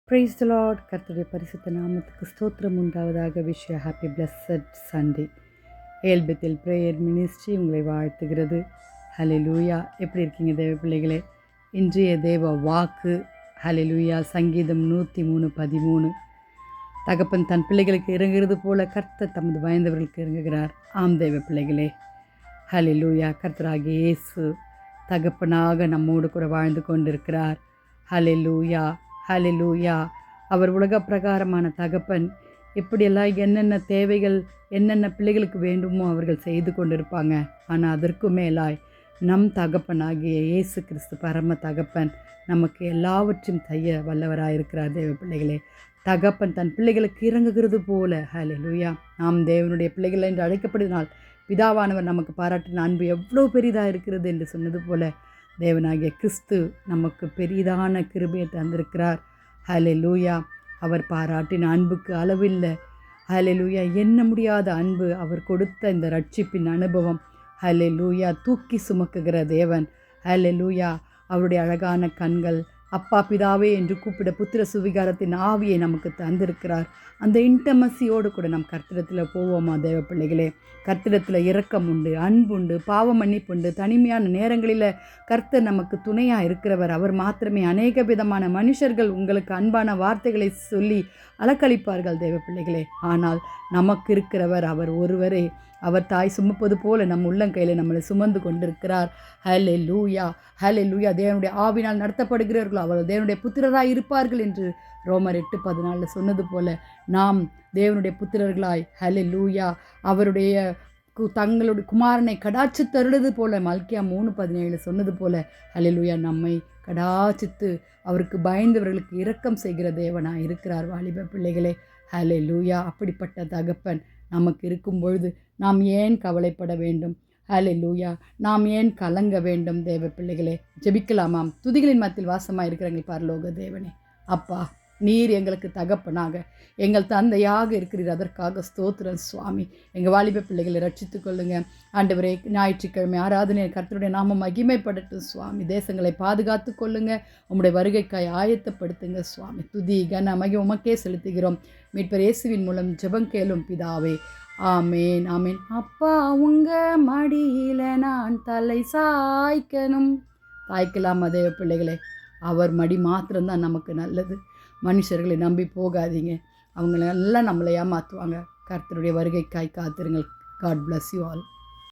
Praise the Lord. கர்த்தருடைய பரிசுத்த நாமத்துக்கு ஸ்தோத்திரம் உண்டாவதாக. Happy blessed Sunday. ஏல்பெத்தில் பிரேயர் மினிஸ்ட்ரி உங்களை வாழ்த்துகிறது. ஹல்லேலூயா. எப்படி இருக்கீங்க தேவ பிள்ளைகளே? இன்றைய தேவ வாக்கு ஹல்லேலூயா. சங்கீதம் 103:13. தகப்பன் தன் பிள்ளைகளுக்கு இறங்குகிறது போல கர்த்தர் தமது பயந்தவர்களுக்கு இறங்குகிறார். ஆம் தேவ பிள்ளைகளே, ஹல்லேலூயா. கர்த்தராகிய இயேசு தகப்பனாக நம்மோடு கூட வாழ்ந்து கொண்டிருக்கிறார். ஹல்லேலூயா, ஹல்லேலூயா. அவர் உலக பிரகாரமான தகப்பன். எப்படியெல்லாம் என்னென்ன தேவைகள் என்னென்ன பிள்ளைகளுக்கு வேண்டுமோ அவர்கள் செய்து கொண்டிருப்பாங்க. ஆனால் அதற்கு மேலாய் நம் தகப்பனாகிய இயேசு கிறிஸ்து பரம தகப்பன் நமக்கு எல்லாவற்றையும் செய்ய வல்லவராயிருக்கிறார். தேவ பிள்ளைகளே, தகப்பன் தன் பிள்ளைகளுக்கு இறங்குகிறது போல ஹல்லேலூயா. நாம் தேவனுடைய பிள்ளைகள் என்று அழைக்கப்படுவதனால் பிதாவானவர் நமக்கு பாராட்டின அன்பு எவ்வளோ பெரிதாக இருக்கிறது என்று சொன்னது போல தேவனாகிய கிறிஸ்து நமக்கு பெரிதான கிருபையை தந்திருக்கிறார். ஹல்லேலூயா. அவர் பாராட்டின அன்புக்கு அளவில்லை. ஹல்லேலூயா. எண்ண முடியாத அன்பு அவர் கொடுத்த இந்த ரட்சிப்பின் அனுபவம். ஹல்லேலூயா. தூக்கி சுமக்குகிற தேவன். ஹல்லேலூயா. அவருடைய அழகான கண்கள். அப்பா பிதாவே என்று கூப்பிட புத்திர சுவிகாரத்தின் ஆவியை நமக்கு தந்திருக்கிறார். அந்த இன்டமசியோடு கூட நம் கர்த்தரிடத்தில் போவோமா தேவ பிள்ளைகளே? கர்த்தரிடத்தில் இரக்கம் உண்டு, அன்புண்டு, பாவ மன்னிப்புண்டு. தனிமையான நேரங்களில் கர்த்தர் நமக்கு துணையாக இருக்கிறவர். அவர் மாத்திரமே. அநேக விதமான மனுஷர்கள் உங்களுக்கு அன்பான வார்த்தைகளை சொல்லி அலக்களிப்பார்கள் தேவ பிள்ளைகளே. ஆனால் நமக்கு இருக்கிறவர் அவர் ஒருவரே. அவர் தாய் சுமப்பது போல நம் உள்ளங்கையில் நம்மளை சுமந்து கொண்டிருக்கிறார். ஹல்லேலூயா, ஹல்லேலூயா. தேவனுடைய ஆவினால் நடத்தப்படுகிறவர்களோ அவர் தேவனுடைய புத்திரராய் இருப்பார்கள் என்று ரோமர் 8:14 சொன்னது போல நாம் தேவனுடைய புத்திரர்களாய் ஹல்லேலூயா அவருடைய தங்களுடைய குமாரனை கடாட்சி தருவது போல மல்கியா 3:17 சொன்னது போல ஹல்லேலூயா நம்மை கடாட்சித்து அவருக்கு பயந்தவர்களுக்கு இரக்கம் செய்கிற தேவனாய் இருக்கிறார். வாலிப பிள்ளைகளே, ஹல்லேலூயா. அப்படிப்பட்ட தகப்பன் நமக்கு இருக்கும் பொழுது நாம் ஏன் கவலைப்பட வேண்டும்? ஹல்லேலூயா. நாம் ஏன் கலங்க வேண்டும்? தேவ பிள்ளைகளே, ஜெபிக்கலாமாம். துதிகளின் மத்தியில் வாசமாக இருக்கிறவங்க பரலோக தேவனே, அப்பா நீர் எங்களுக்கு தகப்பனாக எங்கள் தந்தையாக இருக்கிறீர். அதற்காக ஸ்தோத்திரம் சுவாமி. எங்கள் வாலிப பிள்ளைகளை ரட்சித்துக் கொள்ளுங்க ஆண்டவரே. ஞாயிற்றுக்கிழமை ஆராதனை கர்த்தருடைய நாமம் மகிமைப்படட்டும் சுவாமி. தேசங்களை பாதுகாத்து கொள்ளுங்க. உம்முடைய வருகைக்காய் ஆயத்தப்படுத்துங்க சுவாமி. துதி கன மகிமை உமக்கே செலுத்துகிறோம். மீட்பர் இயேசுவின் மூலம் ஜெபம் கேளும் பிதாவே. ஆமேன், ஆமேன். அப்பா உங்க மடியில நான் தலை சாய்க்கணும். சாய்க்கலாம் தேவ பிள்ளைகளே. அவர் மடி மாத்திரம்தான் நமக்கு நல்லது. மனுஷர்களை நம்பி போகாதீங்க. அவங்களெல்லாம் நம்மளை ஏமாற்றுவாங்க. கர்த்தருடைய வருகைக்காய் காத்திருங்கள். God bless you all.